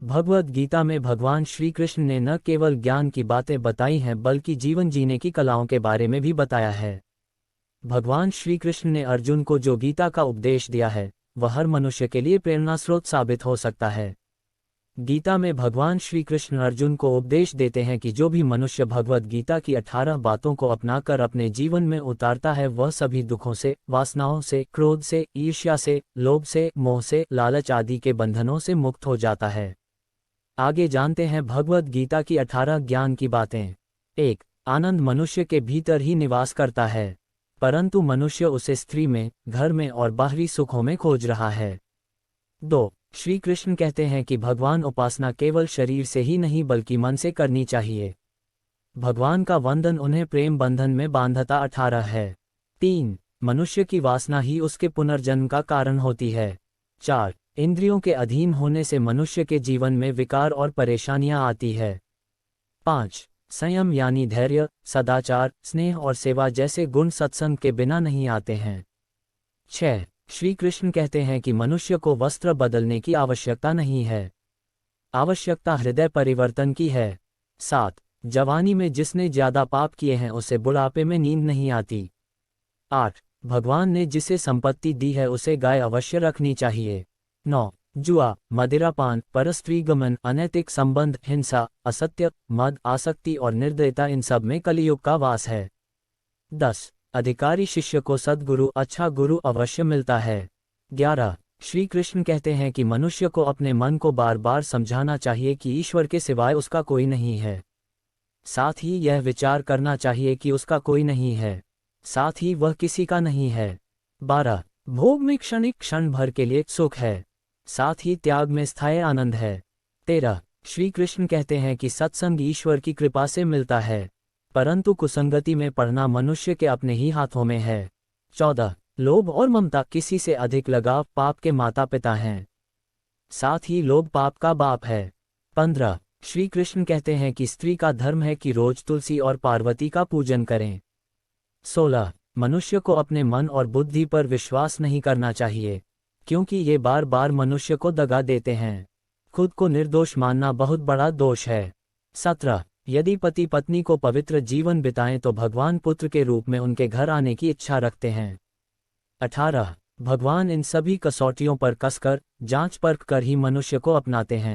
भगवद गीता में भगवान श्री कृष्ण ने न केवल ज्ञान की बातें बताई हैं बल्कि जीवन जीने की कलाओं के बारे में भी बताया है। भगवान श्री कृष्ण ने अर्जुन को जो गीता का उपदेश दिया है वह हर मनुष्य के लिए प्रेरणा स्रोत साबित हो सकता है। गीता में भगवान श्री कृष्ण अर्जुन को उपदेश देते हैं कि जो भी मनुष्य भगवद गीता की 18 बातों को अपनाकर अपने जीवन में उतारता है वह सभी दुखों से, वासनाओं से, क्रोध से, ईर्ष्या से, लोभ से, मोह से, लालच आदि के बंधनों से मुक्त हो जाता है। आगे जानते हैं भगवद गीता की 18 ज्ञान की बातें। 1. आनंद मनुष्य के भीतर ही निवास करता है, परंतु मनुष्य उसे स्त्री में, घर में और बाहरी सुखों में खोज रहा है। 2. श्री कृष्ण कहते हैं कि भगवान उपासना केवल शरीर से ही नहीं बल्कि मन से करनी चाहिए। भगवान का वंदन उन्हें प्रेम बंधन में बांधता 18 है। 3. मनुष्य की वासना ही उसके पुनर्जन्म का कारण होती है। 4. इंद्रियों के अधीन होने से मनुष्य के जीवन में विकार और परेशानियां आती है। 5. संयम यानी धैर्य, सदाचार, स्नेह और सेवा जैसे गुण सत्संग के बिना नहीं आते हैं। 6. श्री कृष्ण कहते हैं कि मनुष्य को वस्त्र बदलने की आवश्यकता नहीं है, आवश्यकता हृदय परिवर्तन की है। 7. जवानी में जिसने ज्यादा पाप किए हैं उसे बुढ़ापे में नींद नहीं आती। 8. भगवान ने जिसे संपत्ति दी है उसे गाय अवश्य रखनी चाहिए। 9. जुआ, मदिरापान, परस्त्रीगमन, अनैतिक संबंध, हिंसा, असत्य, मद, आसक्ति और निर्दयता इन सब में कलियुग का वास है। 10. अधिकारी शिष्य को सद्गुरु, अच्छा गुरु अवश्य मिलता है। 11. श्री कृष्ण कहते हैं कि मनुष्य को अपने मन को बार बार समझाना चाहिए कि ईश्वर के सिवाय उसका कोई नहीं है, साथ ही यह विचार करना चाहिए कि उसका कोई नहीं है, साथ ही वह किसी का नहीं है। 12. भोग में क्षणिक क्षण भर के लिए सुख है, साथ ही त्याग में स्थायी आनंद है। 13. श्री कृष्ण कहते हैं कि सत्संग ईश्वर की कृपा से मिलता है, परंतु कुसंगति में पड़ना मनुष्य के अपने ही हाथों में है। 14. लोभ और ममता, किसी से अधिक लगाव पाप के माता पिता हैं, साथ ही लोभ पाप का बाप है। 15. श्री कृष्ण कहते हैं कि स्त्री का धर्म है कि रोज तुलसी और पार्वती का पूजन करें। 16. मनुष्य को अपने मन और बुद्धि पर विश्वास नहीं करना चाहिए, क्योंकि ये बार बार मनुष्य को दगा देते हैं। खुद को निर्दोष मानना बहुत बड़ा दोष है। 17. यदि पति पत्नी को पवित्र जीवन बिताएं तो भगवान पुत्र के रूप में उनके घर आने की इच्छा रखते हैं। 18. भगवान इन सभी कसौटियों पर कसकर, जांच परख कर ही मनुष्य को अपनाते हैं।